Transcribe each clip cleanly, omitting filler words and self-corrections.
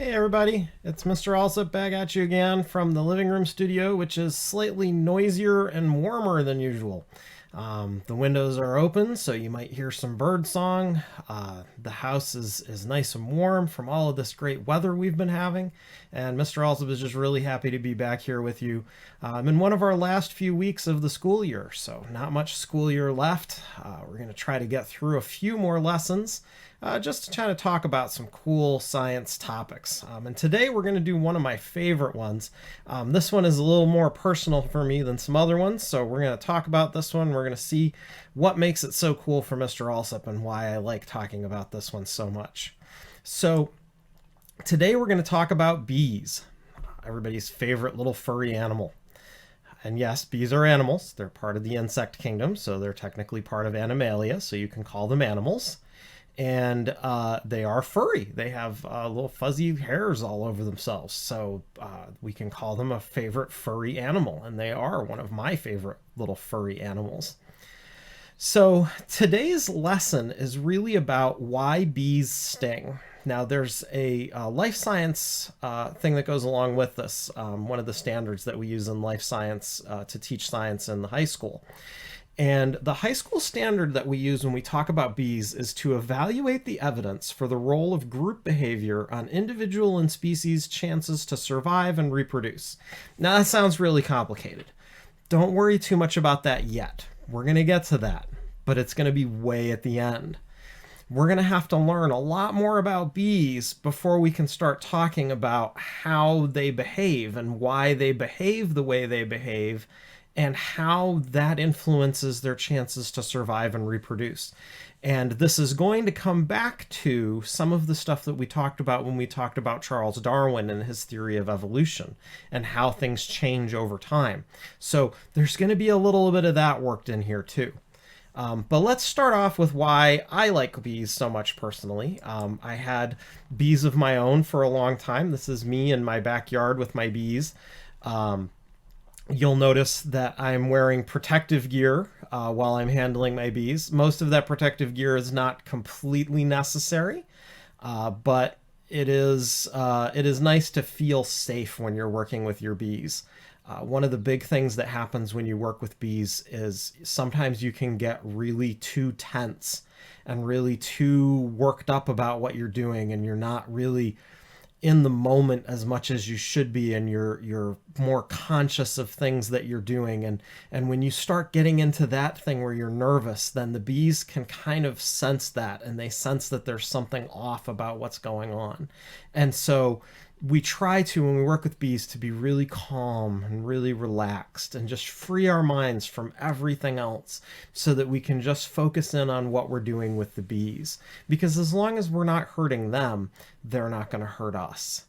Hey everybody, it's Mr. Alsup back at you again from the living room studio, which is slightly noisier and warmer than usual. The windows are open, so you might hear some bird song. The house is nice and warm from all of this great weather we've been having, and Mr. Alsup is just really happy to be back here with you in one of our last few weeks of the school year. So not much school year left. We're going to try to get through a few more lessons. Just to kind of talk about some cool science topics. And today we're going to do one of my favorite ones. This one is a little more personal for me than some other ones, so we're going to talk about this one. We're going to see what makes it so cool for Mr. Alsup and why I like talking about this one so much. So today we're going to talk about bees, everybody's favorite little furry animal. And yes, bees are animals. They're part of the insect kingdom, so they're technically part of Animalia, so you can call them animals. And they are furry. They have little fuzzy hairs all over themselves. So we can call them a favorite furry animal. And they are one of my favorite little furry animals. So today's lesson is really about why bees sting. Now there's a life science thing that goes along with this. One of the standards that we use in life science to teach science in the high school. And the high school standard that we use when we talk about bees is to evaluate the evidence for the role of group behavior on individual and species chances to survive and reproduce. Now that sounds really complicated. Don't worry too much about that yet. We're going to get to that, but it's going to be way at the end. We're going to have to learn a lot more about bees before we can start talking about how they behave and why they behave the way they behave, and how that influences their chances to survive and reproduce. And this is going to come back to some of the stuff that we talked about when we talked about Charles Darwin and his theory of evolution and how things change over time. So there's going to be a little bit of that worked in here too. But let's start off with why I like bees so much personally. I had bees of my own for a long time. This is me in my backyard with my bees. You'll notice that I'm wearing protective gear while I'm handling my bees. Most of that protective gear is not completely necessary, but it is nice to feel safe when you're working with your bees. One of the big things that happens when you work with bees is sometimes you can get really too tense and really too worked up about what you're doing, and you're not really in the moment as much as you should be, and you're more conscious of things that you're doing, and when you start getting into that thing where you're nervous, then the bees can kind of sense that, and they sense that there's something off about what's going on. And so we try to, when we work with bees, to be really calm and really relaxed and just free our minds from everything else so that we can just focus in on what we're doing with the bees. Because as long as we're not hurting them, they're not going to hurt us.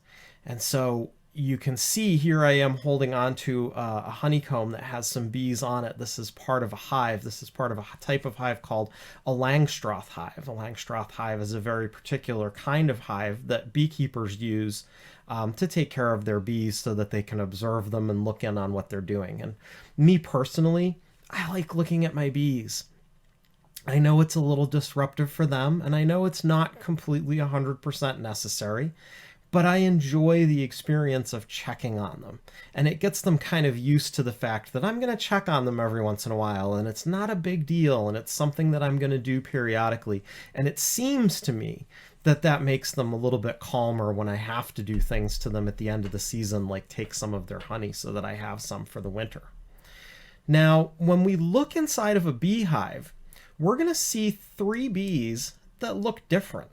And so you can see here I am holding on to a honeycomb that has some bees on it. This is part of a hive. This is part of a type of hive called a Langstroth hive. A Langstroth hive is a very particular kind of hive that beekeepers use to take care of their bees so that they can observe them and look in on what they're doing. And me personally, I like looking at my bees. I know it's a little disruptive for them, and I know it's not completely 100% necessary, but I enjoy the experience of checking on them. And it gets them kind of used to the fact that I'm going to check on them every once in a while, and it's not a big deal, and it's something that I'm going to do periodically. And it seems to me that makes them a little bit calmer when I have to do things to them at the end of the season, like take some of their honey so that I have some for the winter. Now, when we look inside of a beehive, we're going to see 3 bees that look different.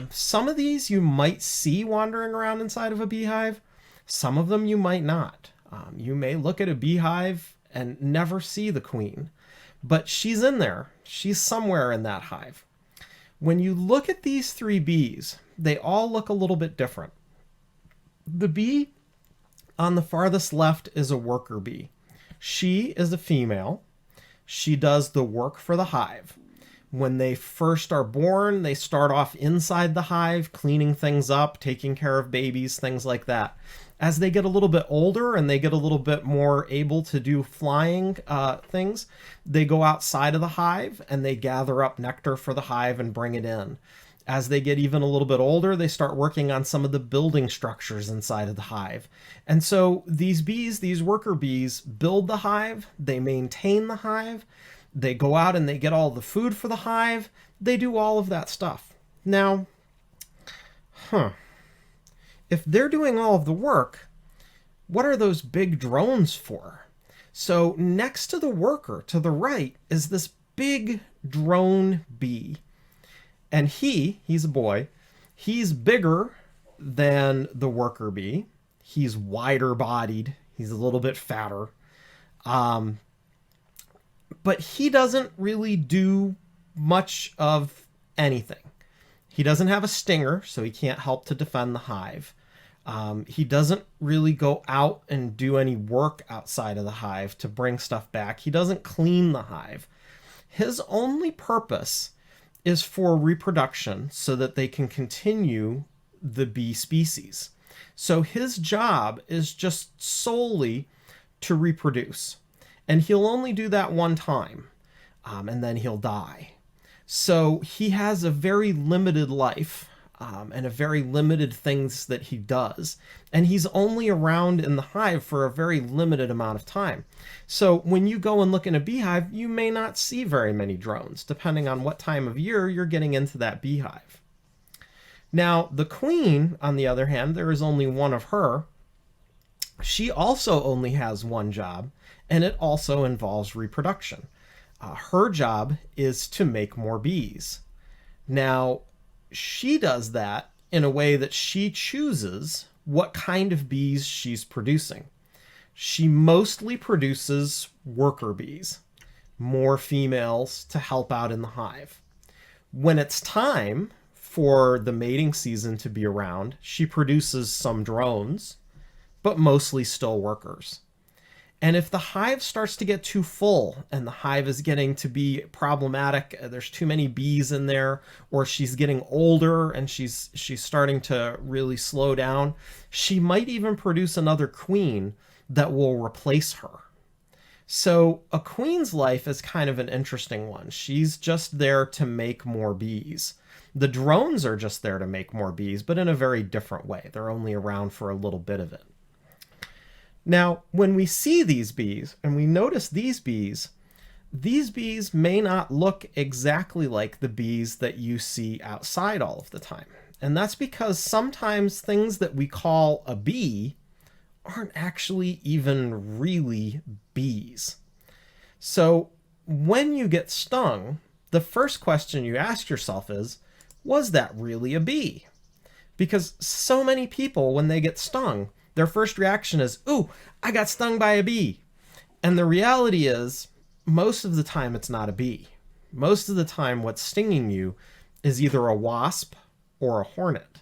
Some of these you might see wandering around inside of a beehive. Some of them you might not. You may look at a beehive and never see the queen, but she's in there. She's somewhere in that hive. When you look at these 3 bees, they all look a little bit different. The bee on the farthest left is a worker bee. She is a female. She does the work for the hive. When they first are born, they start off inside the hive, cleaning things up, taking care of babies, things like that. As they get a little bit older and they get a little bit more able to do flying things, they go outside of the hive and they gather up nectar for the hive and bring it in. As they get even a little bit older, they start working on some of the building structures inside of the hive. And so these bees, these worker bees, build the hive, they maintain the hive, they go out and they get all the food for the hive, they do all of that stuff. Now, if they're doing all of the work, what are those big drones for? So next to the worker, to the right, is this big drone bee. And he's a boy, he's bigger than the worker bee. He's wider bodied. He's a little bit fatter. But he doesn't really do much of anything. He doesn't have a stinger, so he can't help to defend the hive. He doesn't really go out and do any work outside of the hive to bring stuff back. He doesn't clean the hive. His only purpose is for reproduction so that they can continue the bee species. So his job is just solely to reproduce. And he'll only do that one time, and then he'll die. So he has a very limited life, and a very limited things that he does. And he's only around in the hive for a very limited amount of time. So when you go and look in a beehive, you may not see very many drones, depending on what time of year you're getting into that beehive. Now, the queen, on the other hand, there is only one of her. She also only has one job, and it also involves reproduction. Her job is to make more bees. Now, she does that in a way that she chooses what kind of bees she's producing. She mostly produces worker bees, more females to help out in the hive. When it's time for the mating season to be around, she produces some drones, but mostly still workers. And if the hive starts to get too full and the hive is getting to be problematic, there's too many bees in there, or she's getting older and she's starting to really slow down, she might even produce another queen that will replace her. So a queen's life is kind of an interesting one. She's just there to make more bees. The drones are just there to make more bees, but in a very different way. They're only around for a little bit of it. Now, when we see these bees and we notice these bees may not look exactly like the bees that you see outside all of the time. And that's because sometimes things that we call a bee aren't actually even really bees. So when you get stung, the first question you ask yourself is, was that really a bee? Because so many people, when they get stung, their first reaction is, ooh, I got stung by a bee. And the reality is, most of the time it's not a bee. Most of the time what's stinging you is either a wasp or a hornet.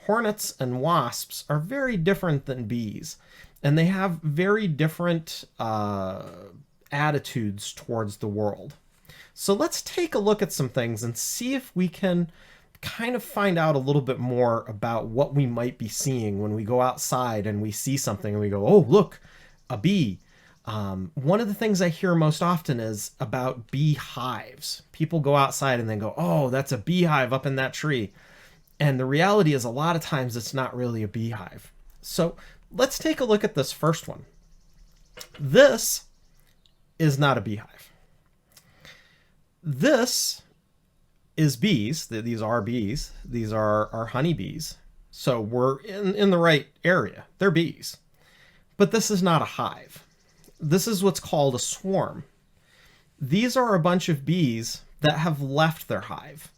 Hornets and wasps are very different than bees, and they have very different attitudes towards the world. So let's take a look at some things and see if we can kind of find out a little bit more about what we might be seeing when we go outside and we see something and we go, oh, look, a bee. One of the things I hear most often is about beehives. People go outside and they go, oh, that's a beehive up in that tree. And the reality is a lot of times it's not really a beehive. So let's take a look at this first one. This is not a beehive. This is bees. These are bees. These are honeybees. So we're in the right area. They're bees. But this is not a hive. This is what's called a swarm. These are a bunch of bees that have left their hive.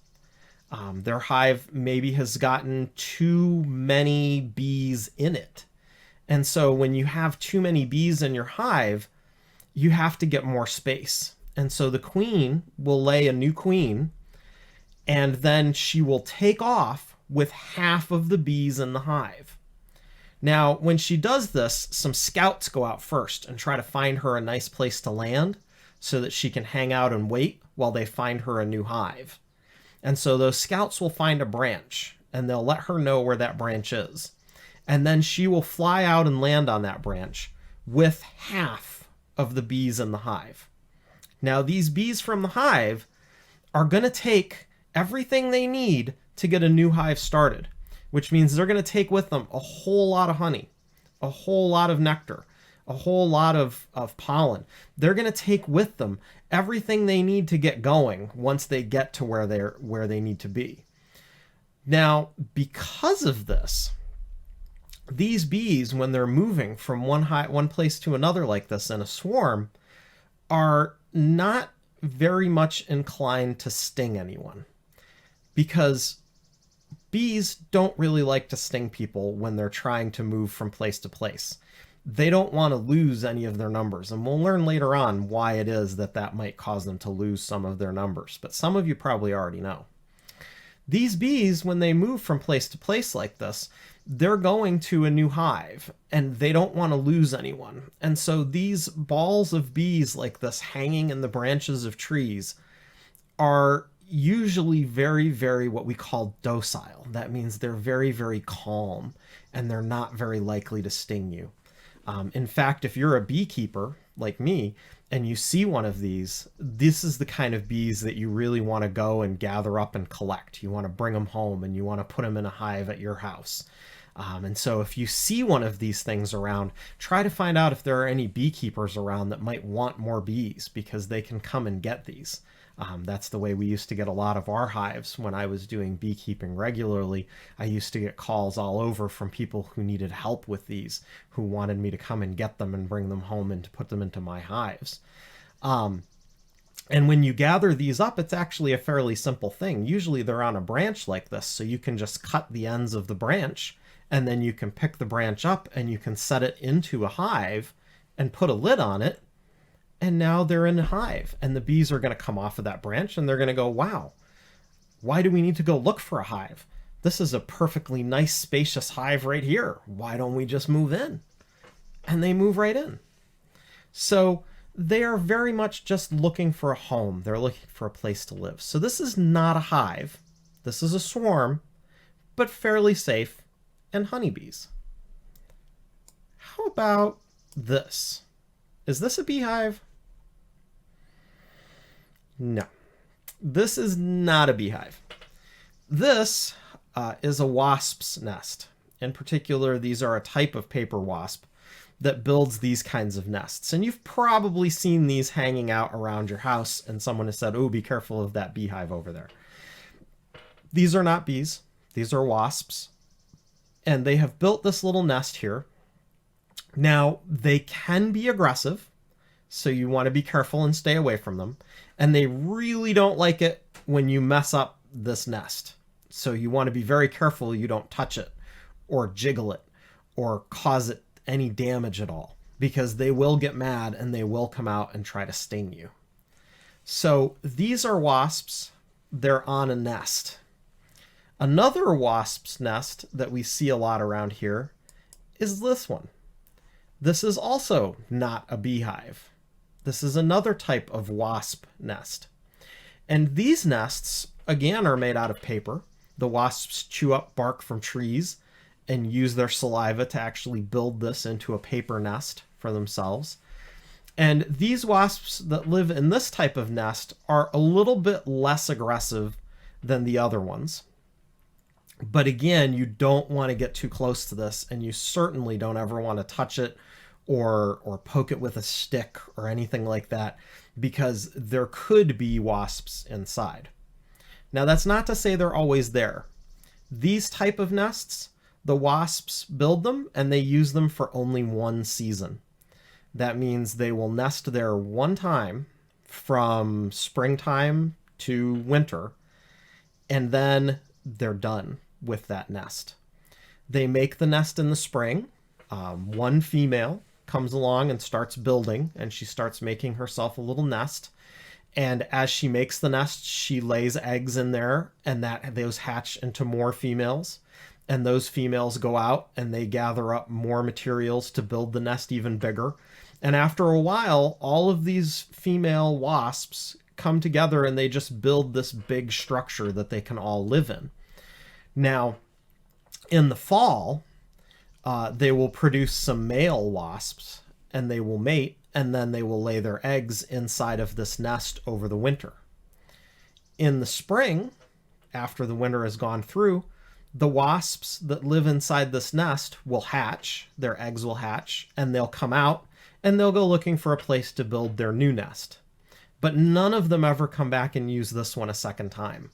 Their hive maybe has gotten too many bees in it. And so when you have too many bees in your hive, you have to get more space. And so the queen will lay a new queen, and then she will take off with half of the bees in the hive. Now, when she does this, some scouts go out first and try to find her a nice place to land so that she can hang out and wait while they find her a new hive. And so those scouts will find a branch, and they'll let her know where that branch is. And then she will fly out and land on that branch with half of the bees in the hive. Now, these bees from the hive are going to take everything they need to get a new hive started, which means they're going to take with them a whole lot of honey, a whole lot of nectar, a whole lot of pollen. They're going to take with them everything they need to get going once they get to where they need to be. Now, because of this, these bees, when they're moving from one place to another like this in a swarm, are not very much inclined to sting anyone, because bees don't really like to sting people when they're trying to move from place to place. They don't want to lose any of their numbers, and we'll learn later on why it is that might cause them to lose some of their numbers, but some of you probably already know. These bees, when they move from place to place like this, they're going to a new hive, and they don't want to lose anyone. And so these balls of bees like this hanging in the branches of trees are usually very, very what we call docile. That means they're very, very calm, and they're not very likely to sting you. In fact, if you're a beekeeper like me, and you see one of these, this is the kind of bees that you really want to go and gather up and collect. You want to bring them home, and you want to put them in a hive at your house. And so if you see one of these things around, try to find out if there are any beekeepers around that might want more bees, because they can come and get these. That's the way we used to get a lot of our hives when I was doing beekeeping regularly. I used to get calls all over from people who needed help with these, who wanted me to come and get them and bring them home and to put them into my hives. And when you gather these up, it's actually a fairly simple thing. Usually they're on a branch like this, so you can just cut the ends of the branch, and then you can pick the branch up and you can set it into a hive and put a lid on it. And now they're in a hive, and the bees are going to come off of that branch, and they're going to go, wow, why do we need to go look for a hive? This is a perfectly nice, spacious hive right here. Why don't we just move in? And they move right in. So they are very much just looking for a home. They're looking for a place to live. So this is not a hive. This is a swarm, but fairly safe, and honeybees. How about this? Is this a beehive? No, this is not a beehive. This is a wasp's nest. In particular, these are a type of paper wasp that builds these kinds of nests. And you've probably seen these hanging out around your house, and someone has said, oh, be careful of that beehive over there. These are not bees. These are wasps. And they have built this little nest here. Now, they can be aggressive, so you want to be careful and stay away from them. And they really don't like it when you mess up this nest. So you want to be very careful you don't touch it or jiggle it or cause it any damage at all, because they will get mad and they will come out and try to sting you. So these are wasps. They're on a nest. Another wasp's nest that we see a lot around here is this one. This is also not a beehive. This is another type of wasp nest. And these nests, again, are made out of paper. The wasps chew up bark from trees and use their saliva to actually build this into a paper nest for themselves. And these wasps that live in this type of nest are a little bit less aggressive than the other ones. But again, you don't want to get too close to this, and you certainly don't ever want to touch it or poke it with a stick or anything like that, because there could be wasps inside. Now, that's not to say they're always there. These type of nests, the wasps build them and they use them for only one season. That means they will nest there one time from springtime to winter, and then they're done with that nest. They make the nest in the spring. One female comes along and starts building, and she starts making herself a little nest. And as she makes the nest, she lays eggs in there, and those hatch into more females. And those females go out and they gather up more materials to build the nest even bigger. And after a while, all of these female wasps come together and they just build this big structure that they can all live in. Now, in the fall, they will produce some male wasps, and they will mate, and then they will lay their eggs inside of this nest over the winter. In the spring, after the winter has gone through, the wasps that live inside this nest will hatch, their eggs will hatch, and they'll come out and they'll go looking for a place to build their new nest. But none of them ever come back and use this one a second time.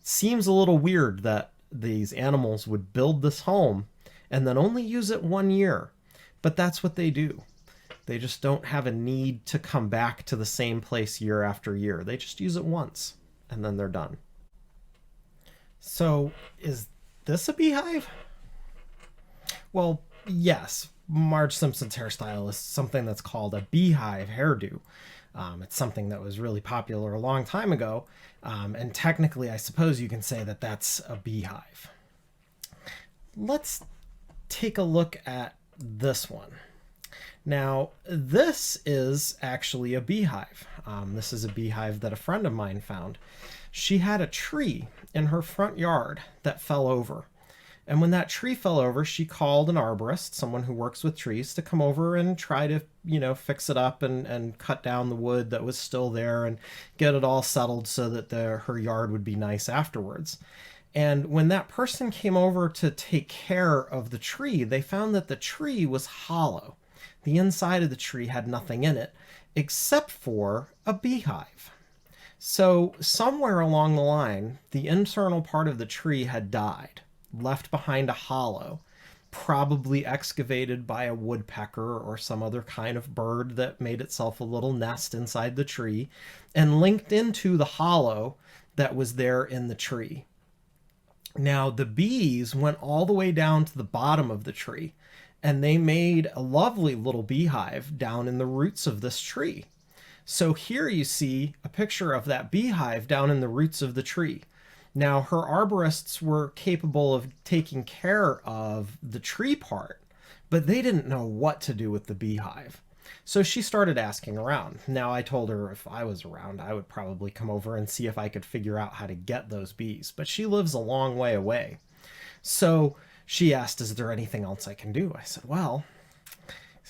It seems a little weird that these animals would build this home and then only use it 1 year, but that's what they do. They just don't have a need to come back to the same place year after year. They just use it once and then they're done. So is this a beehive? Well, yes, Marge Simpson's hairstyle is something that's called a beehive hairdo. It's something that was really popular a long time ago, and technically I suppose you can say that that's a beehive. Let's take a look at this one. Now, this is actually a beehive. This is a beehive that a friend of mine found. She had a tree in her front yard that fell over. And when that tree fell over, she called an arborist, someone who works with trees, to come over and try to, fix it up and cut down the wood that was still there and get it all settled so that her yard would be nice afterwards. And when that person came over to take care of the tree, they found that the tree was hollow. The inside of the tree had nothing in it except for a beehive. So somewhere along the line, the internal part of the tree had died, left behind a hollow, probably excavated by a woodpecker or some other kind of bird that made itself a little nest inside the tree and linked into the hollow that was there in the tree. Now, the bees went all the way down to the bottom of the tree, and they made a lovely little beehive down in the roots of this tree. So here you see a picture of that beehive down in the roots of the tree. Now, her arborists were capable of taking care of the tree part, but they didn't know what to do with the beehive. So she started asking around. Now, I told her if I was around, I would probably come over and see if I could figure out how to get those bees, but she lives a long way away. So she asked, is there anything else I can do? I said, well,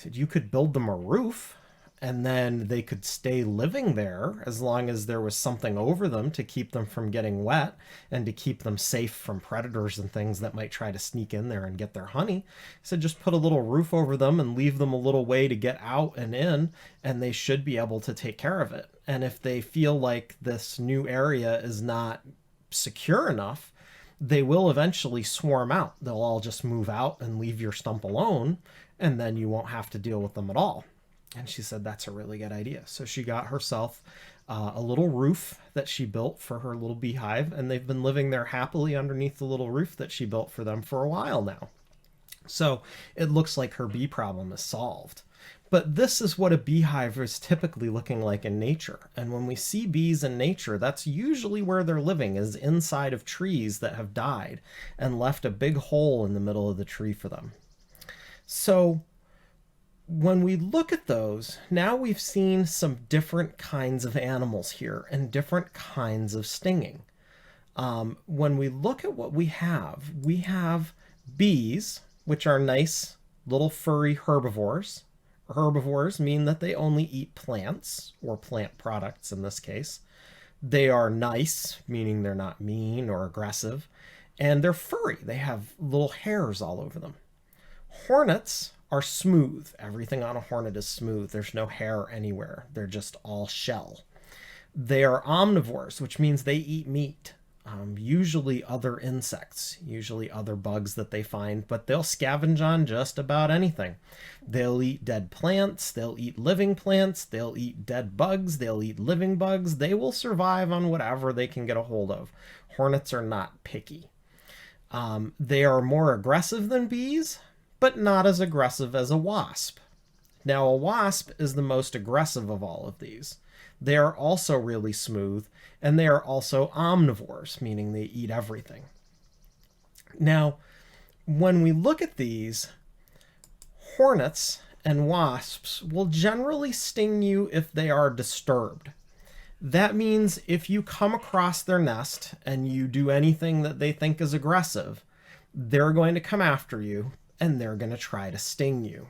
you could build them a roof, and then they could stay living there as long as there was something over them to keep them from getting wet and to keep them safe from predators and things that might try to sneak in there and get their honey. I said, just put a little roof over them and leave them a little way to get out and in, and they should be able to take care of it. And if they feel like this new area is not secure enough, they will eventually swarm out. They'll all just move out and leave your stump alone, and then you won't have to deal with them at all. And she said, that's a really good idea. So she got herself a little roof that she built for her little beehive, and they've been living there happily underneath the little roof that she built for them for a while now. So it looks like her bee problem is solved. But this is what a beehive is typically looking like in nature. And when we see bees in nature, that's usually where they're living, is inside of trees that have died and left a big hole in the middle of the tree for them. So when we look at those, now we've seen some different kinds of animals here and different kinds of stinging. When we look at what we have bees, which are nice little furry herbivores. Herbivores mean that they only eat plants, or plant products in this case. They are nice, meaning they're not mean or aggressive, and they're furry. They have little hairs all over them. Hornets are smooth. Everything on a hornet is smooth. There's no hair anywhere. They're just all shell. They are omnivores, which means they eat meat. Usually other insects, usually other bugs that they find, but they'll scavenge on just about anything. They'll eat dead plants, they'll eat living plants, they'll eat dead bugs, they'll eat living bugs. They will survive on whatever they can get a hold of. Hornets are not picky. They are more aggressive than bees, but not as aggressive as a wasp. Now, a wasp is the most aggressive of all of these. They are also really smooth, and they are also omnivores, meaning they eat everything. Now, when we look at these, hornets and wasps will generally sting you if they are disturbed. That means if you come across their nest and you do anything that they think is aggressive, they're going to come after you and they're going to try to sting you.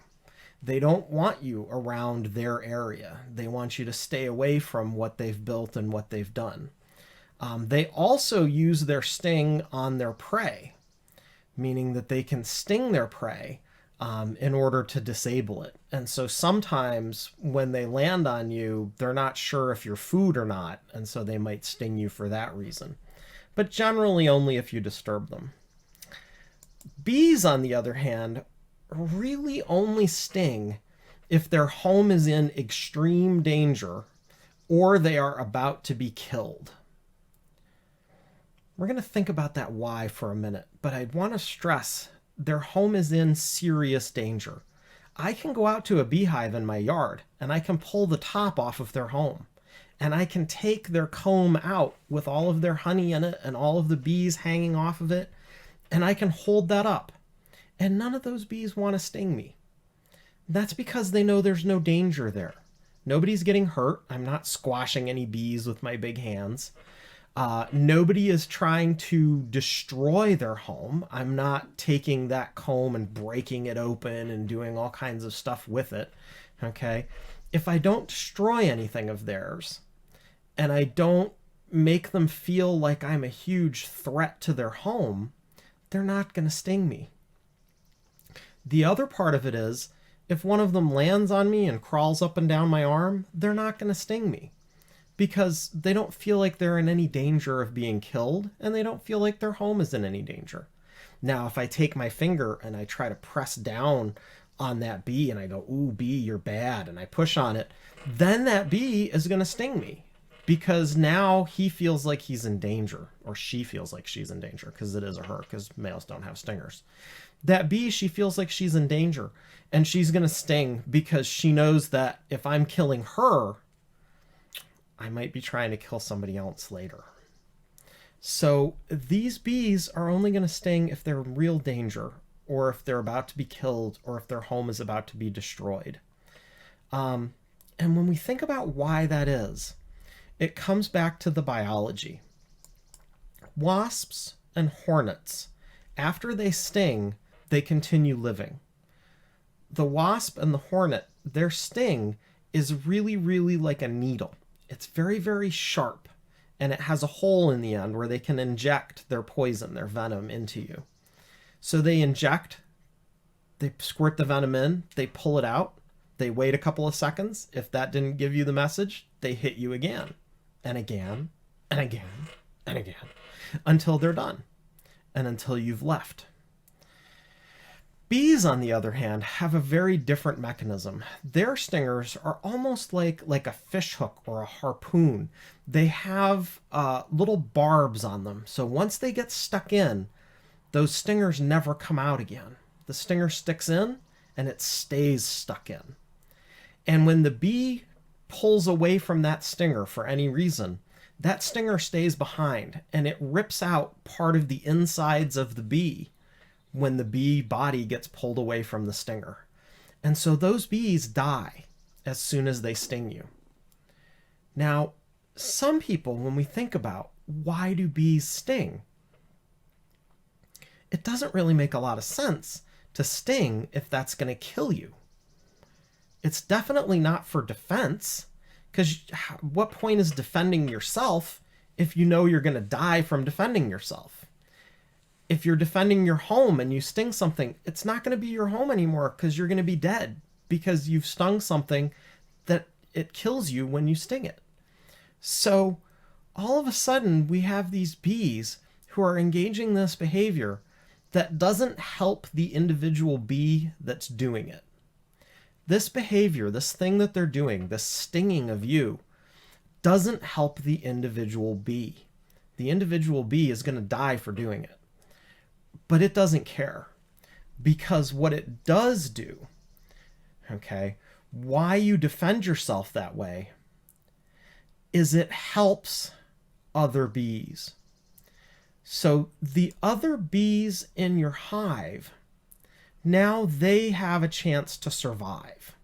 They don't want you around their area. They want you to stay away from what they've built and what they've done. They also use their sting on their prey, meaning that they can sting their prey in order to disable it. And so sometimes when they land on you, they're not sure if you're food or not, and so they might sting you for that reason. But generally only if you disturb them. Bees, on the other hand, really only sting if their home is in extreme danger or they are about to be killed. We're going to think about that why for a minute, but I want to stress their home is in serious danger. I can go out to a beehive in my yard and I can pull the top off of their home, and I can take their comb out with all of their honey in it and all of the bees hanging off of it, and I can hold that up. And none of those bees want to sting me. That's because they know there's no danger there. Nobody's getting hurt. I'm not squashing any bees with my big hands. Nobody is trying to destroy their home. I'm not taking that comb and breaking it open and doing all kinds of stuff with it. Okay? If I don't destroy anything of theirs, and I don't make them feel like I'm a huge threat to their home, they're not going to sting me. The other part of it is, if one of them lands on me and crawls up and down my arm, they're not going to sting me, because they don't feel like they're in any danger of being killed, and they don't feel like their home is in any danger. Now, if I take my finger and I try to press down on that bee and I go, "Ooh, bee, you're bad," and I push on it, then that bee is going to sting me, because now he feels like he's in danger, or she feels like she's in danger, because it is a her, because males don't have stingers. That bee, she feels like she's in danger, and she's going to sting because she knows that if I'm killing her, I might be trying to kill somebody else later. So these bees are only going to sting if they're in real danger, or if they're about to be killed, or if their home is about to be destroyed. And when we think about why that is, it comes back to the biology. Wasps and hornets, after they sting, they continue living. The wasp and the hornet, their sting is really, really like a needle. It's very, very sharp, and it has a hole in the end where they can inject their poison, their venom, into you. So they inject, they squirt the venom in, they pull it out, they wait a couple of seconds. If that didn't give you the message, they hit you again, and again, and again, and again, until they're done, and until you've left. Bees, on the other hand, have a very different mechanism. Their stingers are almost like a fish hook or a harpoon. They have little barbs on them. So once they get stuck in, those stingers never come out again. The stinger sticks in and it stays stuck in. And when the bee pulls away from that stinger for any reason, that stinger stays behind and it rips out part of the insides of the bee when the bee body gets pulled away from the stinger. And so those bees die as soon as they sting you. Now, some people, when we think about why do bees sting, it doesn't really make a lot of sense to sting if that's going to kill you. It's definitely not for defense, because what point is defending yourself if you know you're going to die from defending yourself? If you're defending your home and you sting something, it's not going to be your home anymore, because you're going to be dead, because you've stung something that it kills you when you sting it. So all of a sudden we have these bees who are engaging this behavior that doesn't help the individual bee that's doing it. This behavior, this thing that they're doing, this stinging of you, doesn't help the individual bee. The individual bee is going to die for doing it. But it doesn't care, because what it does do, okay, why you defend yourself that way, is it helps other bees. So the other bees in your hive, now they have a chance to survive.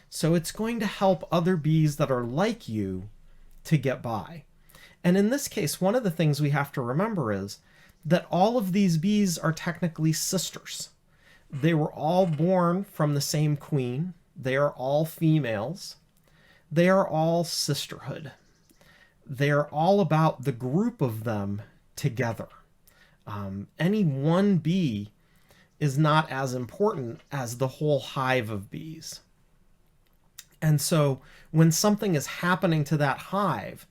So it's going to help other bees that are like you to get by. And in this case, one of the things we have to remember is that all of these bees are technically sisters. They were all born from the same queen. They are all females. They are all sisterhood. they're all about the group of them together. Any one bee is not as important as the whole hive of bees. And so when something is happening to that hive,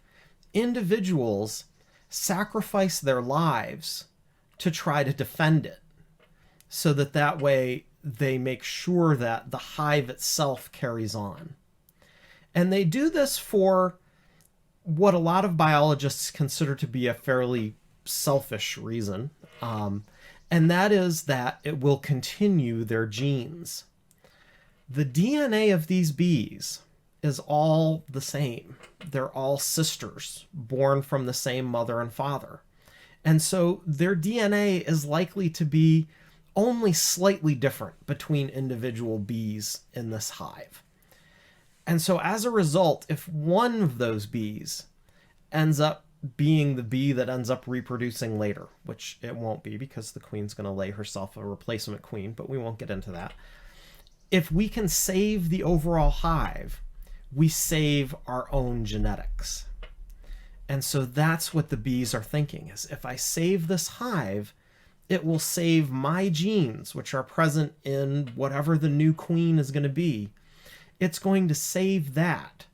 individuals sacrifice their lives to try to defend it, so that way they make sure that the hive itself carries on. And they do this for what a lot of biologists consider to be a fairly selfish reason, and that is that it will continue their genes. The DNA of these bees is all the same. They're all sisters, born from the same mother and father. And so their DNA is likely to be only slightly different between individual bees in this hive. And so as a result, if one of those bees ends up being the bee that ends up reproducing later, which it won't be because the queen's going to lay herself a replacement queen, but we won't get into that. If we can save the overall hive, we save our own genetics. And so that's what the bees are thinking, is if I save this hive, it will save my genes, which are present in whatever the new queen is going to be. It's going to save that,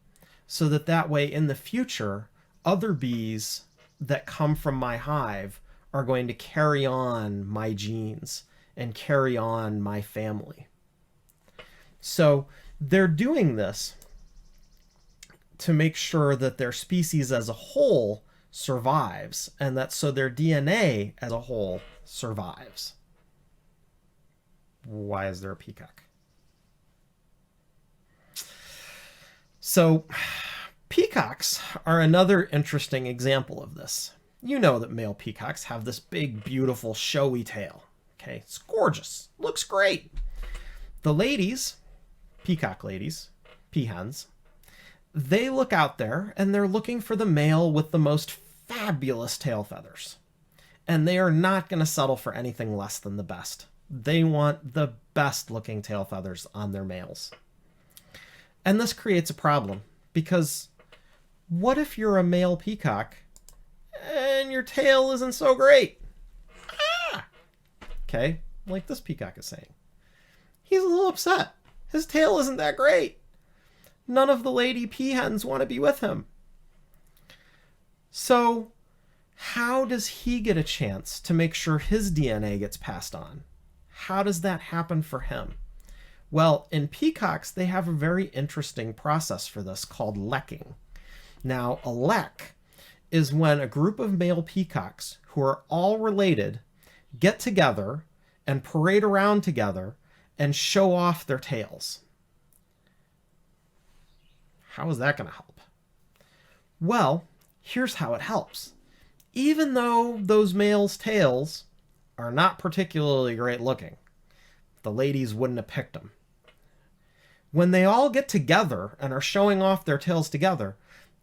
so that way in the future, other bees that come from my hive are going to carry on my genes and carry on my family. So they're doing this to make sure that their species as a whole survives, and that so their DNA as a whole survives. Why is there a peacock? So peacocks are another interesting example of this. You know that male peacocks have this big, beautiful, showy tail. Okay, it's gorgeous. Looks great. The ladies, peacock ladies, peahens, they look out there and they're looking for the male with the most fabulous tail feathers. And they are not going to settle for anything less than the best. They want the best looking tail feathers on their males. And this creates a problem, because what if you're a male peacock and your tail isn't so great? Ah! Okay, like this peacock is saying. He's a little upset. His tail isn't that great. None of the lady peahens want to be with him. So how does he get a chance to make sure his DNA gets passed on? How does that happen for him? Well, in peacocks, they have a very interesting process for this called lekking. Now, a lek is when a group of male peacocks who are all related get together and parade around together and show off their tails. How is that going to help? Well, here's how it helps. Even though those males' tails are not particularly great looking, the ladies wouldn't have picked them. When they all get together and are showing off their tails together,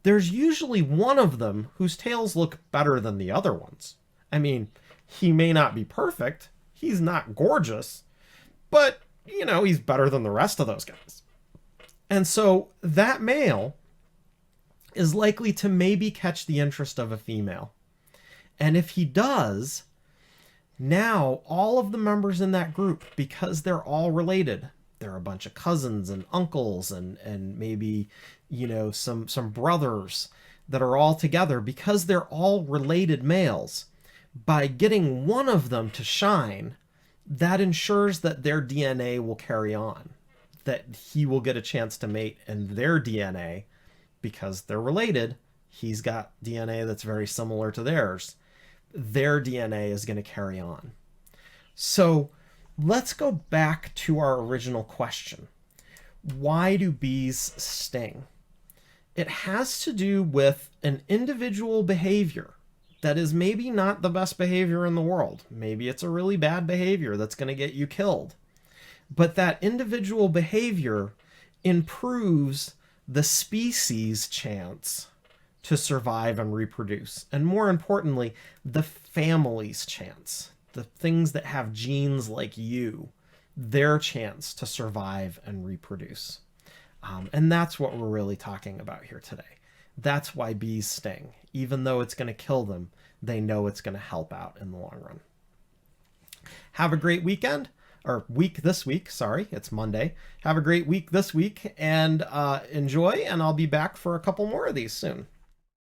there's usually one of them whose tails look better than the other ones. I mean, he may not be perfect, he's not gorgeous, but, you know, he's better than the rest of those guys. And so that male is likely to maybe catch the interest of a female. And if he does, now all of the members in that group, because they're all related, they're a bunch of cousins and uncles and maybe, you know, some brothers that are all together, because they're all related males, by getting one of them to shine, that ensures that their DNA will carry on, that he will get a chance to mate, and their DNA, because they're related, he's got DNA that's very similar to theirs, their DNA is going to carry on. So let's go back to our original question. Why do bees sting? It has to do with an individual behavior that is maybe not the best behavior in the world. Maybe it's a really bad behavior that's going to get you killed. But that individual behavior improves the species' chance to survive and reproduce. And more importantly, the family's chance. The things that have genes like you, their chance to survive and reproduce. And that's what we're really talking about here today. That's why bees sting. Even though it's going to kill them, they know it's going to help out in the long run. Have a great weekend, or week this week. Sorry, it's Monday. Have a great week this week and enjoy, and I'll be back for a couple more of these soon.